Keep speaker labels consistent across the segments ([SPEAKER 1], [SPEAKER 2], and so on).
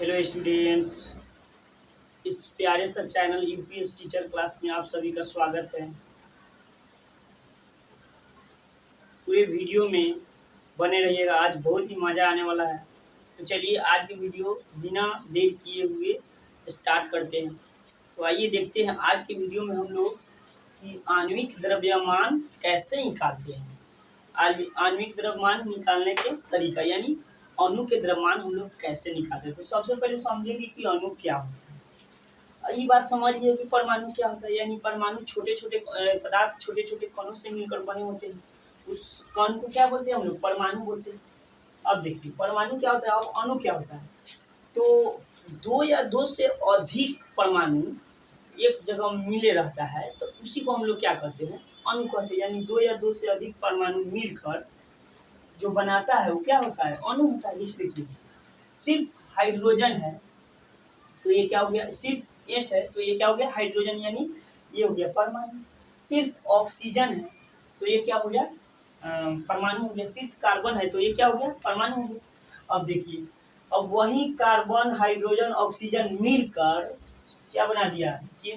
[SPEAKER 1] Hello students. इस प्यारे सा चैनल यूपीएस टीचर क्लास में आप सभी का स्वागत है। पूरे वीडियो में बने रहिएगा, आज बहुत ही मज़ा आने वाला है। तो चलिए आज की वीडियो बिना देर किए हुए स्टार्ट करते हैं। तो आइए देखते हैं आज के वीडियो में हम लोग कि आणविक द्रव्यमान कैसे निकालते हैं। आणविक द्रव्यमान निकालने के तरीका यानी अणु के द्रव्यमान हम लोग कैसे निकालते हैं। तो सबसे पहले समझेंगे कि अणु क्या होता है। ये बात समझिए कि परमाणु क्या होता है। यानी परमाणु छोटे छोटे पदार्थ छोटे छोटे कणों से मिलकर बने होते हैं। उस कण को क्या बोलते हैं हम लोग? परमाणु बोलते हैं। अब देखिए परमाणु क्या होता है और अणु क्या होता है। तो दो या दो से अधिक परमाणु एक जगह मिले रहता है तो उसी को हम लोग क्या कहते हैं? अणु कहते हैं। यानी दो या दो से अधिक परमाणु मिलकर जो बनाता है वो क्या होता है? अणु होता है। इस देखिए सिर्फ हाइड्रोजन है तो ये क्या हो गया? सिर्फ एच है तो ये क्या हो गया? हाइड्रोजन। यानी ये हो गया परमाणु। सिर्फ ऑक्सीजन है तो ये क्या हो गया? परमाणु हो गया। सिर्फ कार्बन है तो ये क्या हो गया? परमाणु हो गया। अब देखिए अब वही कार्बन हाइड्रोजन ऑक्सीजन मिलकर क्या बना दिया कि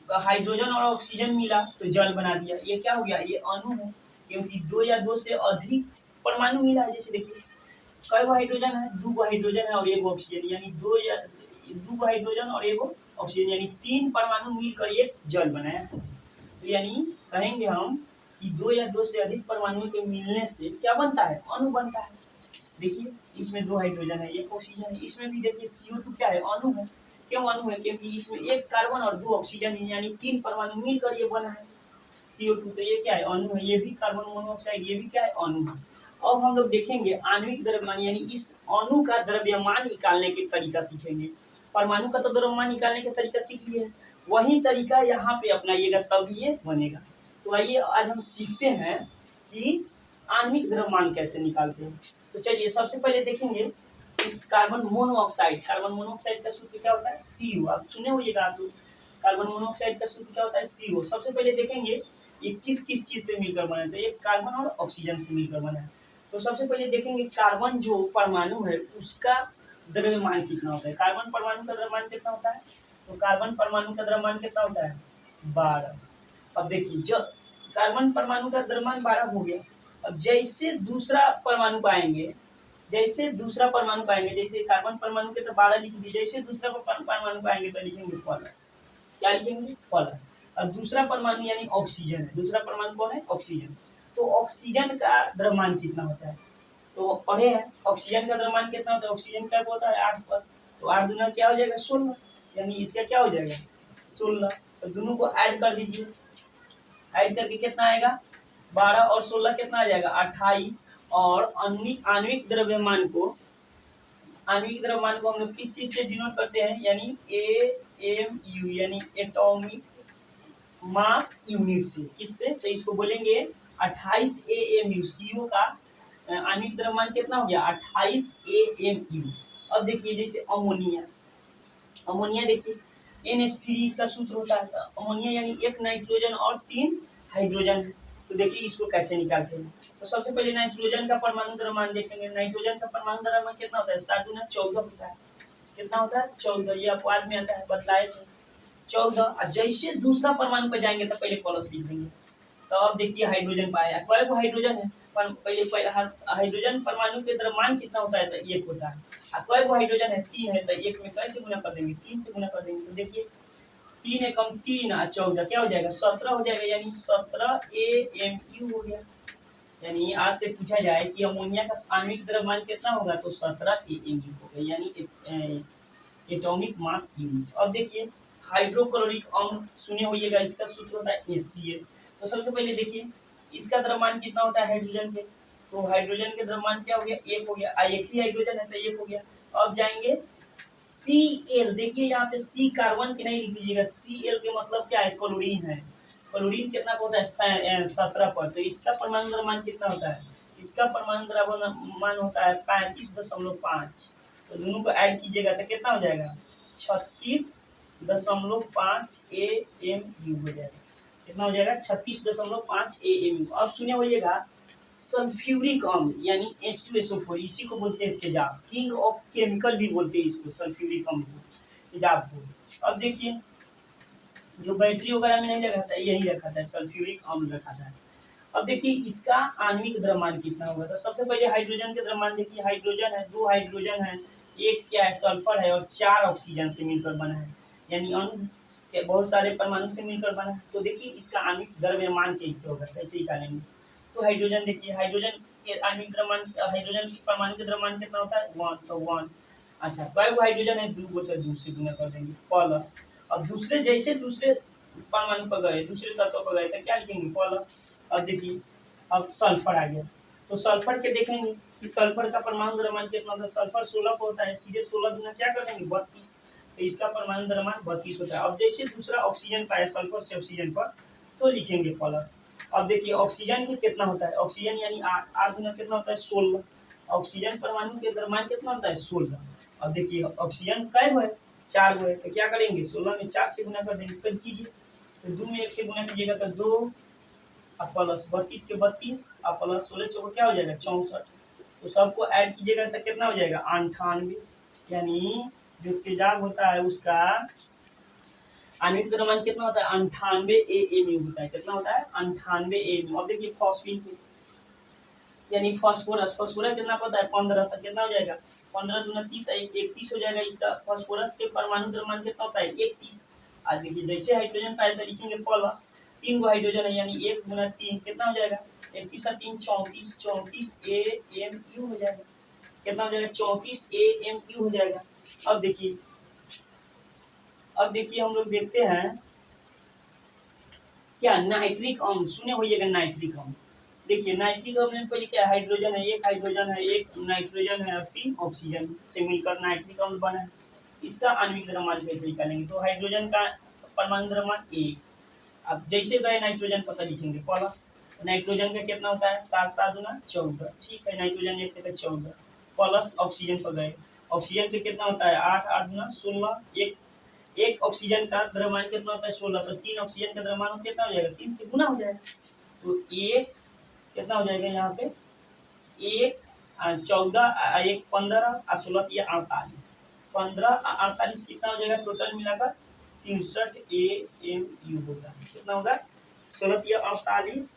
[SPEAKER 1] हाइड्रोजन और ऑक्सीजन मिला तो जल बना दिया। ये क्या हो गया? ये अणु है। क्योंकि दो या दो से अधिक परमाणु मिला है। जैसे देखिए कई गो हाइड्रोजन है? दो हाइड्रोजन है और एक ऑक्सीजन। यानी दो हाइड्रोजन और एक ऑक्सीजन यानी तीन परमाणु मिलकर एक जल बनाया। तो यानी कहेंगे हम कि दो या दो से अधिक परमाणु के मिलने से क्या बनता है? अणु बनता है। देखिए इसमें दो हाइड्रोजन है एक ऑक्सीजन है। इसमें भी देखिए CO2 क्या है? अणु है। क्यों अणु है? क्योंकि इसमें एक कार्बन और दो ऑक्सीजन है। यानी तीन परमाणु मिलकर ये बना है CO2। तो ये क्या है? अणु है। ये भी कार्बन मोनोऑक्साइड ये भी क्या है? अणु है। अब हम लोग देखेंगे आणविक द्रव्यमान यानी इस अणु का द्रव्यमान निकालने के तरीका सीखेंगे। परमाणु का तो द्रव्यमान निकालने का तरीका सीख लिए, वही तरीका यहाँ पे अपनाइएगा तब ये बनेगा। तो आइए आज हम सीखते हैं कि आणविक द्रव्यमान कैसे निकालते हैं। तो चलिए सबसे पहले देखेंगे इस कार्बन मोनोऑक्साइड का सूत्र क्या होता है? CO। आप सुने होइएगा आप लोग कार्बन मोनोऑक्साइड का सूत्र क्या होता है? CO। सबसे पहले देखेंगे ये किस किस चीज से मिलकर बना है। तो ये कार्बन और ऑक्सीजन से मिलकर बना है। तो सबसे पहले देखेंगे कार्बन जो परमाणु है उसका द्रव्यमान कितना होता है। कार्बन परमाणु का द्रव्यमान कितना होता है? तो कार्बन परमाणु का द्रव्यमान कितना होता है? 12। अब देखिए जब कार्बन परमाणु का द्रव्यमान 12 हो गया, अब जैसे दूसरा परमाणु पाएंगे जैसे कार्बन परमाणु के तो 12 लिख दी, जैसे दूसरा परमाणु पाएंगे तो लिखेंगे प्लस। क्या लिखेंगे? प्लस। अब दूसरा परमाणु यानी ऑक्सीजन है। दूसरा परमाणु कौन है? ऑक्सीजन। तो ऑक्सीजन का द्रव्यमान कितना होता है? तो पढ़े हैं ऑक्सीजन का द्रव्यमान कितना होता है? ऑक्सीजन का होता है 8 पर। तो 8 दूना क्या हो जाएगा? 16। यानी इसका क्या हो जाएगा? 16। तो दोनों को ऐड कर दीजिए। ऐड करके कितना आएगा? 12 और 16 कितना आ जाएगा? 28। और आणविक द्रव्यमान को हम लोग किस चीज से डिनोट करते हैं? यानी AMU यानी एटॉमिक मास यूनिट से। किससे? तो इसको बोलेंगे 28 AMU। CO का आणविक द्रव्यमान कितना हो गया? 28 AMU। अब देखिए जैसे अमोनिया देखिए NH3 इसका सूत्र होता है। तो अमोनिया यानी एक नाइट्रोजन और 3 हाइड्रोजन है। तो देखिए इसको कैसे निकालते हैं। तो सबसे पहले नाइट्रोजन का परमाणु द्रव्यमान देखेंगे। नाइट्रोजन का परमाणु द्रव्यमान कितना होता है? 7 दूना 14 होता है। कितना होता है? 14। ये अपवाद में आता है, बतलाए थे 14। जैसे दूसरा परमाणु पे जाएंगे तो पहले प्लस लिख देंगे। तो अब देखिए हाइड्रोजन पाया। कई को हाइड्रोजन है? पहले हाइड्रोजन परमाणु के द्रव्यमान कितना होता है? तो 1 होता है। कई को हाइड्रोजन है? 3 है। तो 1 में कैसे गुना कर देंगे? 3 से गुना कर देंगे। तो देखिए 3 एकम 3 और 14 क्या हो जाएगा? 17 हो जाएगा। यानी 17 AMU हो गया। यानी आज से पूछा जाए कि अमोनिया का आणविक द्रव्यमान कितना होगा तो 17 AMU होगा। यानी एटॉमिक मास यूनिट। अब देखिए हाइड्रोक्लोरिक अम्ल सुने होइएगा, इसका सूत्र होता है HCl। तो सबसे पहले देखिए इसका द्रव्यमान कितना होता है हाइड्रोजन के? तो हाइड्रोजन के द्रव्यमान क्या हो गया? 1 हो गया। एक ही हाइड्रोजन है तो 1 हो गया। अब जाएंगे Cl। देखिए यहाँ पे C कार्बन के नहीं लिख दीजिएगा। Cl के मतलब क्या है? क्लोरीन है। क्लोरीन कितना होता है? 17 पर। तो इसका परमाणु द्रव्यमान कितना होता है? इसका परमाणु द्रव्यमान होता है 35.5। तो दोनों को ऐड कीजिएगा तो कितना हो जाएगा? 36.5 AMU हो जाएगा। कितना हो जाएगा? 36.5 AMU। अब सुने होइएगा सल्फ्यूरिक अम्ल यानी H2SO4, इसी को बोलते हैं तेजाब, किंग ऑफ केमिकल भी बोलते हैं इसको, सल्फ्यूरिक अम्ल को, तेजाब को। अब देखिए जो बैटरी वगैरह में नहीं रखा था यही रखा था, सल्फ्यूरिक अम्ल रखा था। अब देखिए इसका आणविक द्रव्यमान कितना होगा, तो सबसे पहले हाइड्रोजन के द्रव्यमान देखिए, हाइड्रोजन है, 2 हाइड्रोजन है, एक क्या है सल्फर है और 4 ऑक्सीजन से मिलकर बना है, यानी अणु के बहुत सारे परमाणु से मिलकर बना है। तो देखिए इसका आणविक द्रव्यमान कैसे होगा, कैसे निकालेंगे। तो हाइड्रोजन देखिए, हाइड्रोजन के आणविक द्रव्यमान, हाइड्रोजन के परमाणु के द्रव्यमान कितना होता है 1, तो 1। अच्छा कई हाइड्रोजन है 2 गो, तो 2 से गुना कर देंगे प्लस। अब दूसरे जैसे दूसरे परमाणु पर गए, दूसरे तत्व पर गए तो क्या लिखेंगे प्लस। अब देखिए अब सल्फर आ गया, तो सल्फर के देखेंगे कि सल्फर का परमाणु द्रव्यमान कितना होता है, सल्फर 16 को होता है, सीधे 16 गुना क्या कर देंगे 32, तो इसका परमाणु द्रव्यमान 32 होता है। अब जैसे दूसरा ऑक्सीजन का है सल्फर से ऑक्सीजन पर, तो लिखेंगे प्लस। अब देखिए ऑक्सीजन में कितना होता है, ऑक्सीजन यानी 8, 8 गुना कितना होता है 16, ऑक्सीजन परमाणु के द्रव्यमान कितना होता है 16। अब देखिए ऑक्सीजन कै गो है 4 गो है, तो क्या करेंगे 16 में 4 से गुना कर देंगे, कर कीजिए, तो 2 में 1 से गुना कीजिएगा तो 2 प्लस 32 के 32 प्लस 16 चौको क्या हो जाएगा 64, तो सबको ऐड कीजिएगा तो कितना हो जाएगा 98, यानी जो तेजाब होता है उसका आणविक द्रव्यमान कितना होता है 98 AMU होता है, कितना होता है 98 AMU। अब देखिए फॉस्फीन यानी फास्फोरस, फास्फोरस कितना पता है 15, तो कितना हो जाएगा 15 दूना 30, 31 हो जाएगा, इसका फास्फोरस के परमाणु द्रव्यमान कितना होता है 31। आज देखिए जैसे हाइड्रोजन का है तो लिखेंगे प्लस, 3 गो हाइड्रोजन है यानी 1 गुना 3 कितना हो जाएगा 31 और 3 34, 34 AMU हो जाएगा, कितना हो जाएगा 34 AMU हो जाएगा। अब देखिए हम लोग देखते हैं क्या नाइट्रिक अम्ल, सुने होइएगा नाइट्रिक अम्ल। देखिए नाइट्रिक अम्ल में पहले क्या हाइड्रोजन है, एक हाइड्रोजन है, एक नाइट्रोजन है और 3 ऑक्सीजन से मिलकर नाइट्रिक अम्ल बना है। इसका आणविक द्रव्यमान कैसे निकालेंगे, तो हाइड्रोजन का परमाणु द्रव्यमान 1, अब जैसे गए नाइट्रोजन पता लिखेंगे प्लस, नाइट्रोजन का कितना होता है 7 7 गुना 14, ठीक है नाइट्रोजन 1 के 14 प्लस ऑक्सीजन पर गए, ऑक्सीजन पे कितना होता है 8 8 गुना 16, एक ऑक्सीजन का द्रव्यमान कितना होता है 16, तो 3 ऑक्सीजन का द्रव्यमान कितना हो जाएगा 3 से गुना हो जाएगा, तो एक कितना हो जाएगा यहाँ पे 1 14 1 15 और 16 ये 48, 15 और 48 कितना हो जाएगा टोटल मिलाकर 63 AMU होगा, कितना होगा 16 ये 48,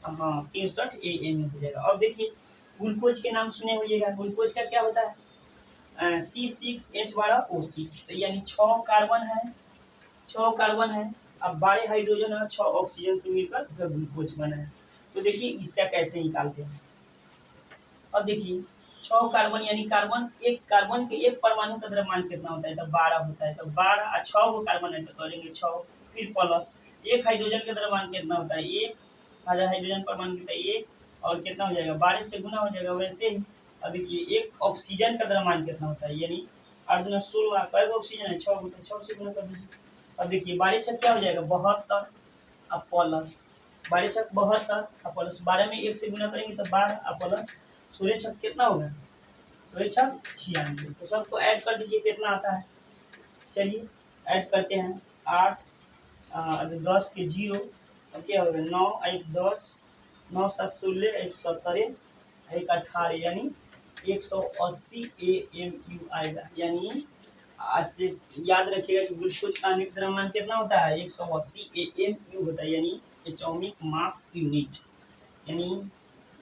[SPEAKER 1] हाँ 63 AMU हो जाएगा। अब देखिए ग्लूकोज के नाम सुने होइएगा, ग्लूकोज का क्या होता है C6H12O6, तो यानी 6 कार्बन है, 6 कार्बन है, अब 12 हाइड्रोजन और 6 ऑक्सीजन से मिलकर ग्लूकोज बना है। तो देखिए इसका कैसे निकालते हैं। अब देखिए 6 कार्बन यानी कार्बन के एक परमाणु का द्रव्यमान कितना होता है, तो 12 होता है, तो 12 और 6 गो कार्बन है तो करेंगे 6, फिर प्लस एक हाइड्रोजन का द्रव्यमान कितना होता है 1, आधा हाइड्रोजन परमाणु कितना 1 और कितना हो जाएगा 12 से गुना हो जाएगा, वैसे ही अब देखिए एक ऑक्सीजन का द्रव्यमान कितना होता है, यानी 8 गुना 16, कई ऑक्सीजन है 6 गो, तो 6 से गुना कर दीजिए। अब देखिए 12 छक क्या हो जाएगा 72, अब प्लस 12 छक 72 अब प्लस 12 में 1 से गुना करेंगे तो 12 अब प्लस 16 छक कितना होगा 16 छक 96, तो सबको ऐड कर दीजिए कितना आता है, चलिए ऐड करते हैं 8 10 के 0, अब क्या होगा 9 1 10, 9 7 16 1 17 1 18, यानी 180 AMU आएगा, यानी आज से याद रखिएगा कि ग्लूकोज का आणविक द्रव्यमान कितना होता है 180 AMU होता है, यानी एटॉमिक मास यूनिट, यानी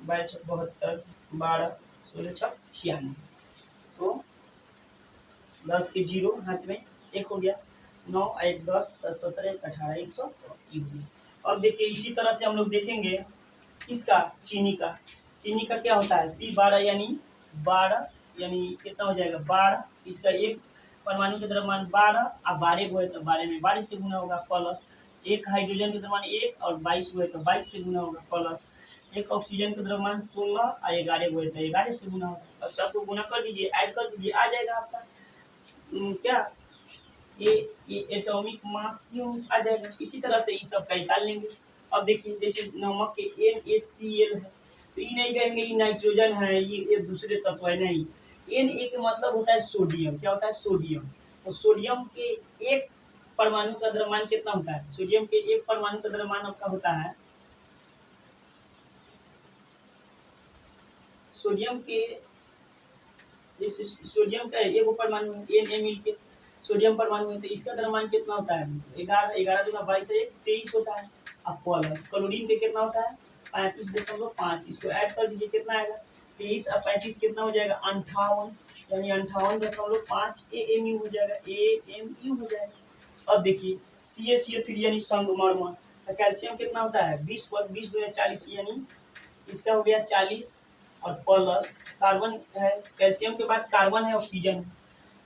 [SPEAKER 1] 12 72 12 16 96, तो 10 के 0 हाथ में 1 हो गया, 9 1 10 7 17 1 18 180 हो गया। अब देखिए इसी तरह से हम लोग देखेंगे इसका चीनी का क्या होता है C12 यानी 12, यानी कितना हो जाएगा 12, इसका एक परमाणु के द्रव्यमान 12 और 12 गो है तो 12 में 12 से गुना होगा, प्लस एक हाइड्रोजन के द्रव्यमान 1 और 22 गो है तो 22 से गुना होगा, प्लस एक ऑक्सीजन का द्रव्यमान 16 और 11 गो है तो 11 से गुना होगा। अब सबको गुना कर दीजिए, ऐड कर दीजिए, आ जाएगा आपका क्या ये एटॉमिक मास क्यों आ जाएगा। इसी तरह से इस सब का निकाल लेंगे। अब देखिए जैसे नमक के NaCl है, तो ये नहीं कहेंगे ये नाइट्रोजन है, ये दूसरे तत्व है, नहीं, Na का मतलब होता है सोडियम, क्या होता है सोडियम, तो सोडियम के एक परमाणु का द्रव्यमान कितना होता है, सोडियम के एक परमाणु का द्रव्यमान आपका होता है सोडियम के इस सोडियम का एक परमाणु NaMe के सोडियम परमाणु है, तो इसका द्रव्यमान कितना होता है? 11 11 × 22 23 होता है। अब प्लस क्लोरीन के कितना होता है? 35.5। इसको ऐड कर दीजिए, कितना आएगा? 23 और 35 कितना हो जाएगा? 58, यानी 58.5 AMU हो जाएगा, AMU हो जाएगा। अब देखिए CaCO3 यानी संगमरमर, तो कैल्शियम कितना होता है? 20 2 40, यानी इसका हो गया 40 और प्लस कार्बन है, कैल्शियम के बाद कार्बन है, ऑक्सीजन है,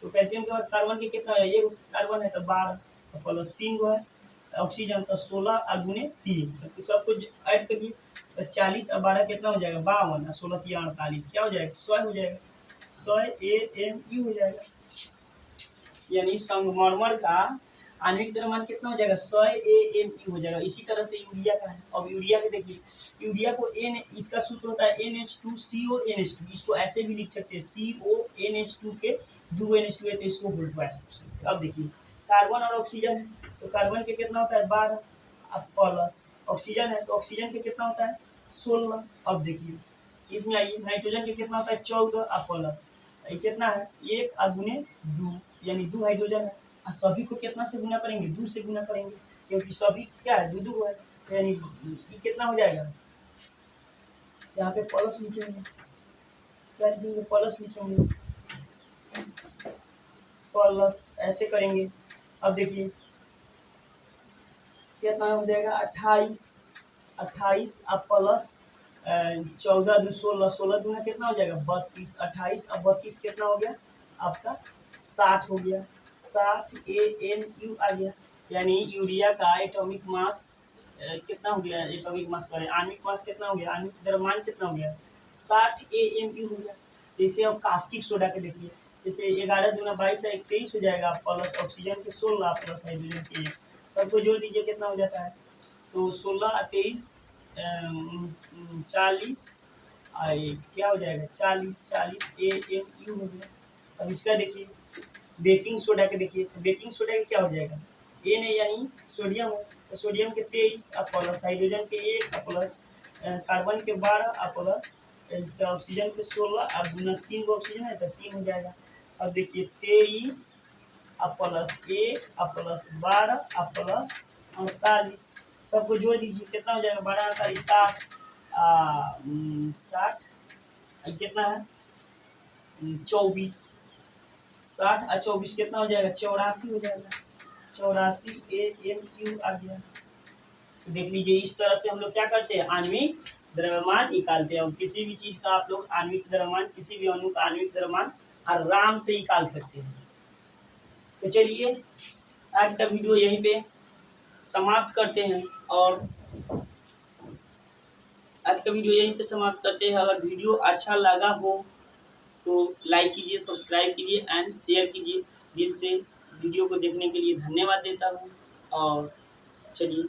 [SPEAKER 1] तो कैल्शियम के बाद कार्बन के कितना है? ये कार्बन है तो 12 प्लस 3 गो है ऑक्सीजन, तो 16 और गुने 3, तो सब कुछ ऐड करिए, तो 40 और 12 कितना हो जाएगा? 52 और 16 3 48, क्या हो जाएगा? 100 हो जाएगा, 100 AMU हो जाएगा। यानी संगमरमर का आणविक द्रव्यमान कितना हो जाएगा? 100 AMU हो जाएगा। इसी तरह से यूरिया का है। अब यूरिया के देखिए, यूरिया को N, इसका सूत्र होता है NH2CONH2, इसको ऐसे भी लिख सकते हैं CONH2 के 2 NH2 है, तो इसको उल्टा ऐसे लिख सकते हैं। अब देखिए कार्बन और ऑक्सीजन है, तो कार्बन के कितना होता है? 12, अब प्लस ऑक्सीजन है, तो ऑक्सीजन के कितना होता है? 16। अब देखिए इसमें आइए, नाइट्रोजन के कितना होता है? 14 और प्लस ये कितना है? 1 और गुने 2, यानी 2 हाइड्रोजन है, और सभी को कितना से गुना करेंगे? 2 से गुना करेंगे, क्योंकि सभी क्या है? 2 2 है, यानी ये कितना हो जाएगा? यहाँ पे प्लस लिखेंगे, क्या लिखेंगे? प्लस लिखेंगे, प्लस ऐसे करेंगे। अब देखिए कितना हो जाएगा? 28 28 और प्लस 14 2 16, 16 दूना कितना हो जाएगा? 32, 28 और 32 कितना हो गया आपका? 60 हो गया, 60 AMU आ गया। यानी यूरिया का एटॉमिक मास कितना हो गया? एटॉमिक मास करें, आणविक मास कितना हो गया? आणविक द्रव्यमान कितना हो गया? 60 AMU हो गया। जैसे अब कास्टिक सोडा के देखिए, जैसे 11 दूना 22 है, 23 हो जाएगा, प्लस ऑक्सीजन के 16 प्लस हाइड्रोजन के 1, सबको जोड़ दीजिए, कितना हो जाता है? तो 16 23 40, क्या हो जाएगा? 40 40 AMU हो गया। अब इसका देखिए बेकिंग सोडा के देखिए, तो बेकिंग सोडा के क्या हो जाएगा? Na यानी सोडियम है, तो सोडियम के 23 और प्लस हाइड्रोजन के 1 और प्लस कार्बन के 12 और प्लस इसका ऑक्सीजन के 16 और गुना 3 गो ऑक्सीजन है, तो 3 हो जाएगा। अब देखिए 23 और प्लस 1 और प्लस 12 और प्लस 48, सबको जोड़ दीजिए, कितना हो जाएगा? 12 48 60, 60 कितना है? 24, 60 और 24 कितना हो जाएगा? 84 हो जाएगा, 84 AMU आ गया। तो देख लीजिए इस तरह से हम लोग क्या करते हैं? आणविक द्रव्यमान निकालते हैं। और किसी भी चीज का आप लोग आणविक द्रव्यमान, किसी भी अणु का आणविक द्रव्यमान आराम से निकाल सकते हैं। तो चलिए आज का वीडियो यहीं पे समाप्त करते हैं, और आज का वीडियो यहीं पे समाप्त करते हैं। अगर वीडियो अच्छा लगा हो तो लाइक कीजिए, सब्सक्राइब कीजिए एंड शेयर कीजिए। दिल से वीडियो को देखने के लिए धन्यवाद देता हूँ, और चलिए